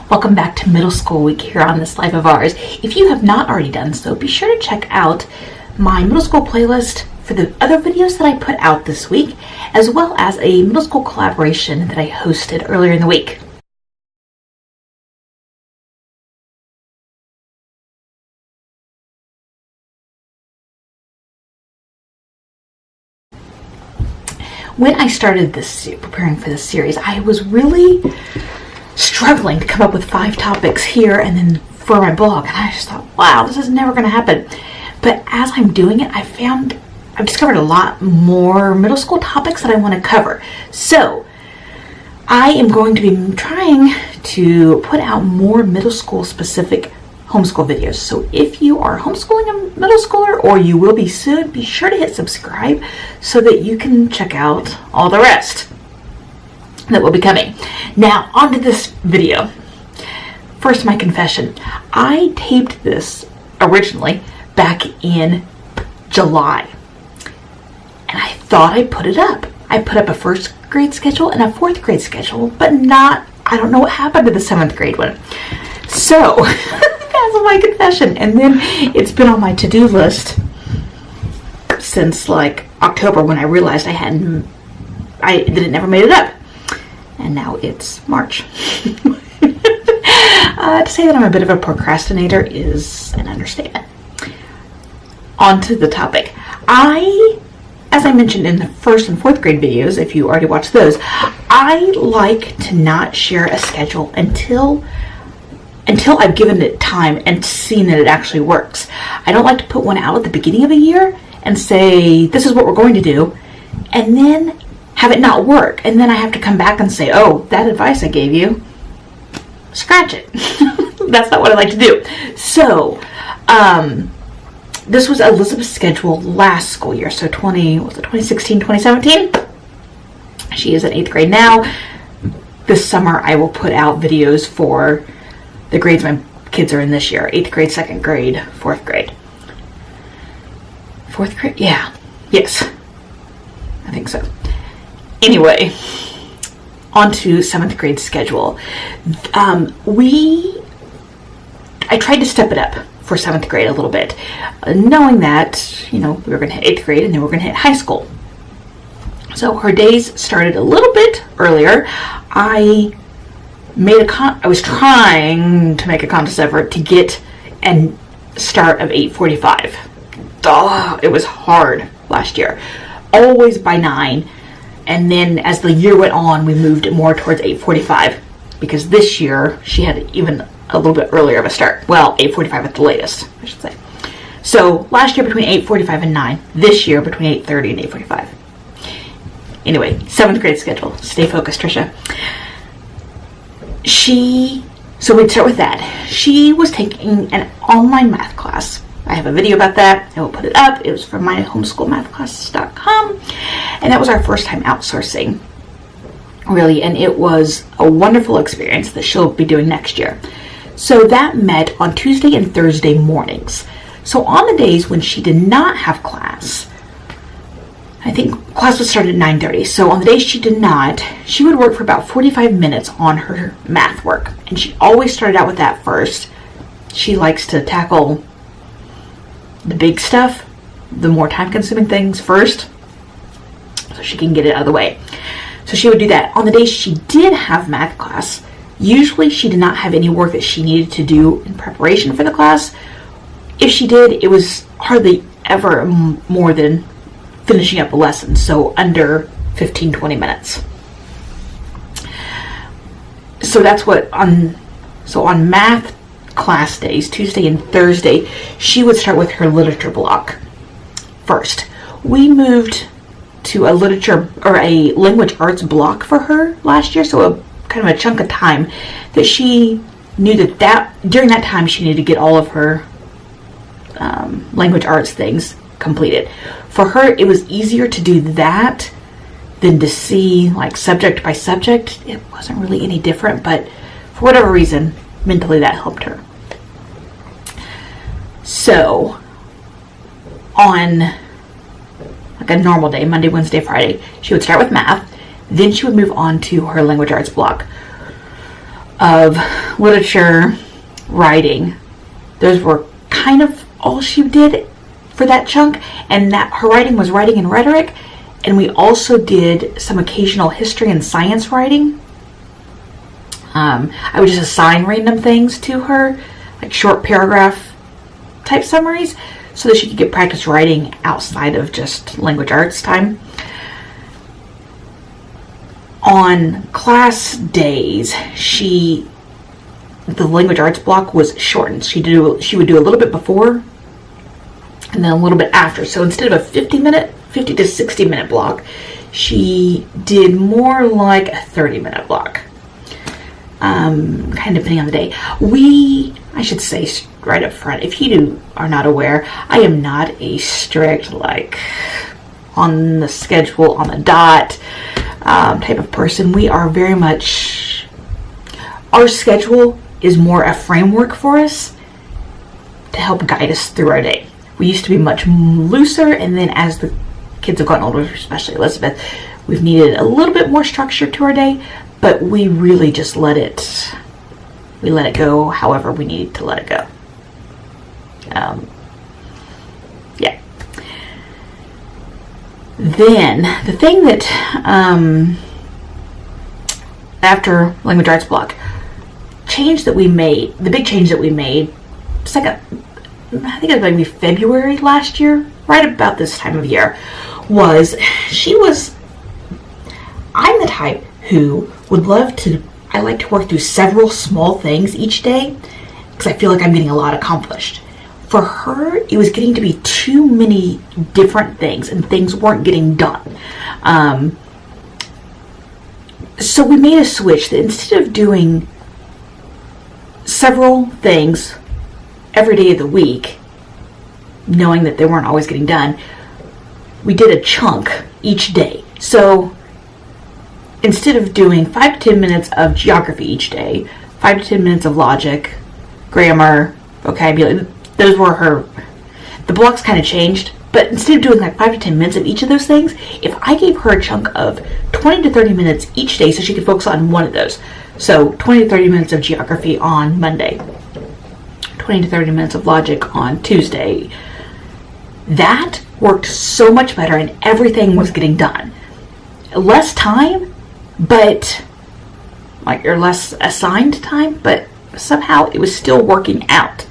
Welcome back to Middle School Week here on this live of ours. If you have not already done so, be sure to check out my middle school playlist for the other videos that I put out this week, as well as a middle school collaboration that I hosted earlier in the week. When I started preparing for this series, I was really struggling to come up with 5 topics here and then for my blog, and I just thought, wow, this is never going to happen. But as I'm doing it, I've discovered a lot more middle school topics that I want to cover. So I am going to be trying to put out more middle school specific homeschool videos. So if you are homeschooling a middle schooler, or you will be soon, be sure to hit subscribe so that you can check out all the rest that will be coming. Now, on to this video. First, my confession. I taped this originally back in July, and I thought I put it up. I put up a 1st grade schedule and a 4th grade schedule, but I don't know what happened to the 7th grade one. So, that's my confession. And then it's been on my to-do list since like October, when I realized that it never made it up. And now it's March. To say that I'm a bit of a procrastinator is an understatement. On to the topic. As I mentioned in the 1st and 4th grade videos, if you already watched those, I like to not share a schedule until I've given it time and seen that it actually works. I don't like to put one out at the beginning of a year and say, this is what we're going to do, and then have it not work. And then I have to come back and say, oh, that advice I gave you, scratch it. That's not what I like to do. So, this was Elizabeth's schedule last school year. So 2016, 2017? She is in 8th grade now. This summer I will put out videos for the grades my kids are in this year. 8th grade, 2nd grade, 4th grade. 4th grade? Yeah. Yes. I think so. Anyway, on to 7th grade schedule. I tried to step it up for 7th grade a little bit, knowing that, we were going to hit 8th grade and then we're going to hit high school. So her days started a little bit earlier. I was trying to make a conscious effort to get a start of 8:45. It was hard last year. Always by 9. And then as the year went on, we moved it more towards 8:45, because this year she had even a little bit earlier of a start. Well, 8:45 at the latest, I should say. So last year between 8:45 and 9. This year between 8:30 and 8:45. Anyway, 7th grade schedule. Stay focused, Tricia. So we'd start with that. She was taking an online math class. I have a video about that. I will put it up. It was from my homeschoolmathclasses.com. And that was our first time outsourcing, really. And it was a wonderful experience that she'll be doing next year. So that met on Tuesday and Thursday mornings. So on the days when she did not have class, I think class would start at 9:30. So on the days she did not, she would work for about 45 minutes on her math work. And she always started out with that first. She likes to tackle the big stuff, the more time-consuming things first, so she can get it out of the way. So she would do that. On the days she did have math class, usually she did not have any work that she needed to do in preparation for the class. If she did, it was hardly ever more than finishing up a lesson, so under 15-20 minutes. So that's on math class days, Tuesday and Thursday, she would start with her literature block first. We moved to a literature or a language arts block for her last year, so a kind of a chunk of time that she knew that during that time she needed to get all of her language arts things completed. For her, it was easier to do that than to see like subject by subject. It wasn't really any different, but for whatever reason, mentally that helped her. So on like a normal day, Monday, Wednesday, Friday, she would start with math. Then she would move on to her language arts block. of literature, writing. Those were kind of all she did for that chunk, and that her writing was writing and rhetoric. And we also did some occasional history and science writing. I would just assign random things to her, like short paragraph type summaries, so that she could get practice writing outside of just language arts time. On class days, the language arts block was shortened. She would do a little bit before and then a little bit after. So instead of a 50 to 60 minute block, she did more like a 30-minute block. Kind of depending on the day. I should say right up front, if you are not aware, I am not a strict, like, on the schedule, on the dot type of person. We are very much, our schedule is more a framework for us to help guide us through our day. We used to be much looser, and then as the kids have gotten older, especially Elizabeth, we've needed a little bit more structure to our day, but we really just let it go however we need to let it go. Yeah. Then the thing that after language arts block, the big change that we made, I think it was maybe February last year, right about this time of year, was I'm the type who would I like to work through several small things each day because I feel like I'm getting a lot accomplished. For her, it was getting to be too many different things and things weren't getting done. So we made a switch that instead of doing several things every day of the week, knowing that they weren't always getting done, we did a chunk each day. So instead of doing 5 to 10 minutes of geography each day, 5 to 10 minutes of logic, grammar, vocabulary, the blocks kind of changed, but instead of doing like 5 to 10 minutes of each of those things, if I gave her a chunk of 20 to 30 minutes each day so she could focus on one of those. So 20 to 30 minutes of geography on Monday, 20 to 30 minutes of logic on Tuesday. That worked so much better and everything was getting done. Less time, but like your less assigned time, but somehow it was still working out.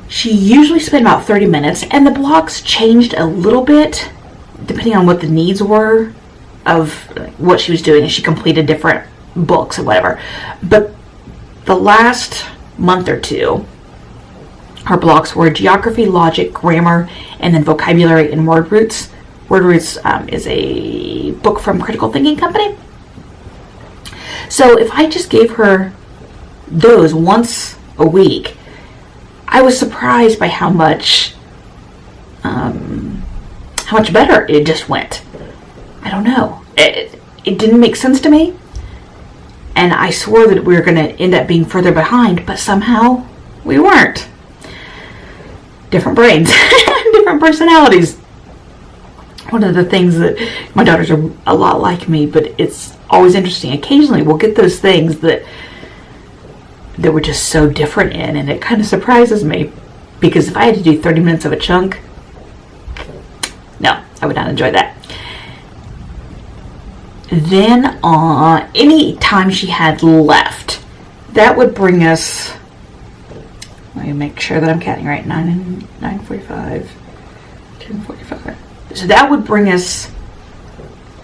She usually spent about 30 minutes, and the blocks changed a little bit depending on what the needs were of what she was doing as she completed different books and whatever. But the last month or two, her blocks were geography, logic, grammar, and then vocabulary and word roots. Word Roots is a book from Critical Thinking Company. So if I just gave her those once a week, I was surprised by how much better it just went. I don't know. It didn't make sense to me. And I swore that we were going to end up being further behind, but somehow we weren't. Different brains, different personalities. One of the things that my daughters are a lot like me, but it's always interesting. Occasionally we'll get those things that we're just so different in, and it kind of surprises me, because if I had to do 30 minutes of a chunk, no, I would not enjoy that. Then any time she had left, that would bring us, let me make sure that I'm counting right, 9:45, 10:45. So that would bring us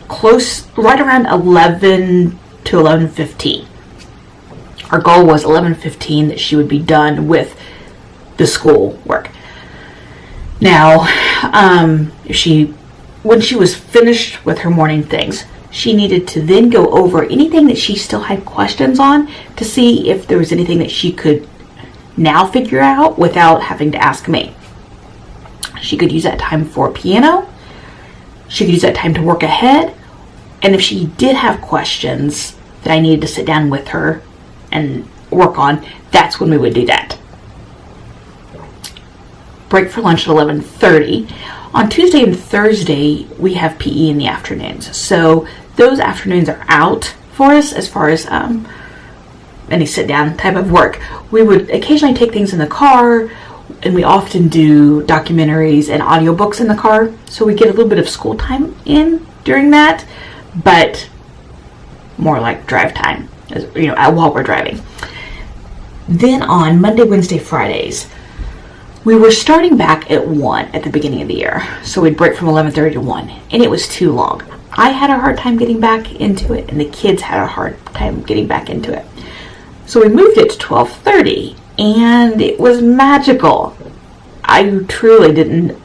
close, right around 11 to 11:15. Our goal was 11:15 that she would be done with the school work. Now, when she was finished with her morning things, she needed to then go over anything that she still had questions on to see if there was anything that she could now figure out without having to ask me. She could use that time for piano. She could use that time to work ahead. And if she did have questions that I needed to sit down with her and work on, that's when we would do that. Break for lunch at 11:30. On Tuesday and Thursday, we have PE in the afternoons. So those afternoons are out for us as far as any sit-down type of work. We would occasionally take things in the car, and we often do documentaries and audiobooks in the car, so we get a little bit of school time in during that, but more like drive time, while we're driving. Then on Monday, Wednesday, Fridays, we were starting back at 1 at the beginning of the year, so we'd break from 11:30 to 1, and it was too long. I had a hard time getting back into it, and the kids had a hard time getting back into it. So we moved it to 12:30, and it was magical. I truly didn't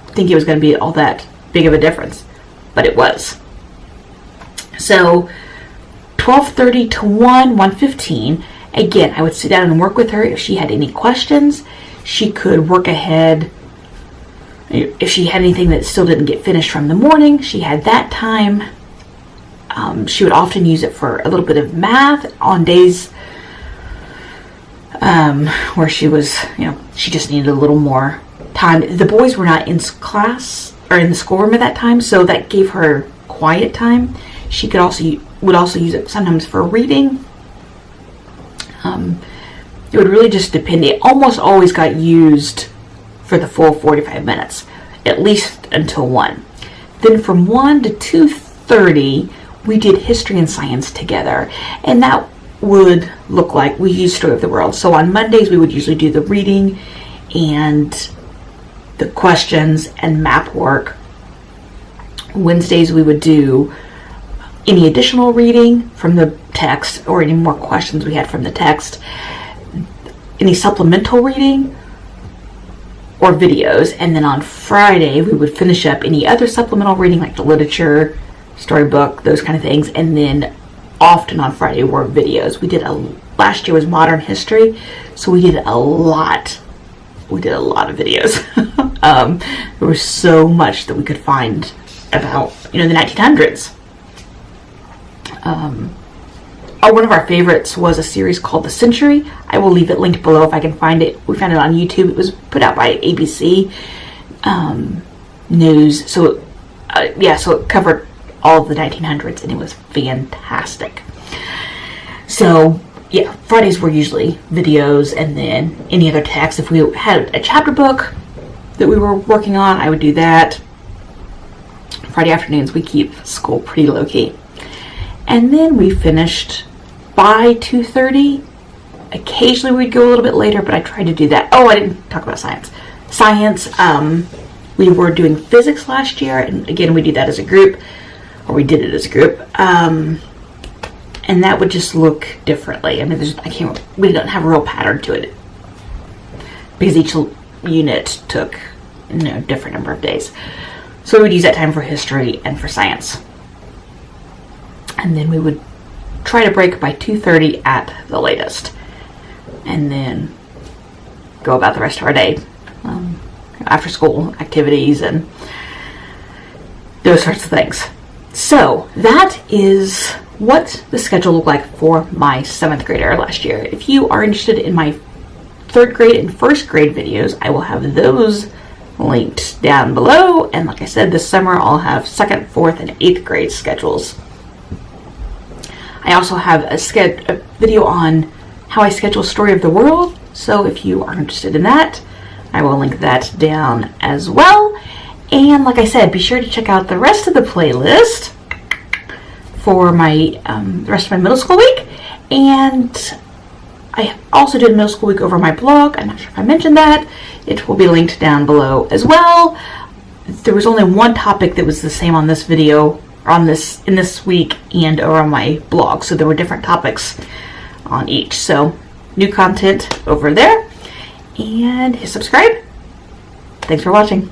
think it was going to be all that big of a difference, but it was. So 12:30 to 1:15, again, I would sit down and work with her. If she had any questions, she could work ahead. If she had anything that still didn't get finished from the morning, she had that time. She would often use it for a little bit of math on days where she was, she just needed a little more time. The boys were not in class or in the schoolroom at that time, so that gave her quiet time. She would also use it sometimes for reading. It would really just depend. It almost always got used for the full 45 minutes, at least until 1. Then from 1 to 2:30, we did history and science together, and that would look like we used Story of the World. So on Mondays, we would usually do the reading and the questions and map work. Wednesdays, we would do any additional reading from the text or any more questions we had from the text, any supplemental reading or videos. And then on Friday, we would finish up any other supplemental reading like the literature, storybook, those kind of things. And then often on Friday were videos. Last year was modern history, so we did a lot. We did a lot of videos. There was so much that we could find about, the 1900s. One of our favorites was a series called The Century. I will leave it linked below if I can find it. We found it on YouTube. It was put out by ABC News. So it covered all of the 1900s, and it was fantastic. So, Fridays were usually videos, and then any other text. If we had a chapter book that we were working on, I would do that. Friday afternoons, we keep school pretty low-key. And then we finished by 2:30. Occasionally we'd go a little bit later, but I tried to do that. Oh, I didn't talk about science. We were doing physics last year, and again, we did that as a group, or we did it as a group. And that would just look differently. I mean, we don't have a real pattern to it because each unit took, a different number of days. So we would use that time for history and for science. And then we would try to break by 2:30 at the latest. And then go about the rest of our day. After school activities and those sorts of things. So that is what the schedule looked like for my 7th grader last year. If you are interested in my 3rd grade and 1st grade videos, I will have those linked down below. And like I said, this summer I'll have 2nd, 4th, and 8th grade schedules. I also have a video on how I schedule Story of the World. So if you are interested in that, I will link that down as well. And like I said, be sure to check out the rest of the playlist for my the rest of my middle school week. And I also did middle school week over my blog. I'm not sure if I mentioned that. It will be linked down below as well. There was only one topic that was the same on this video, or in this week, and over on my blog. So there were different topics on each. So new content over there. And hit subscribe. Thanks for watching.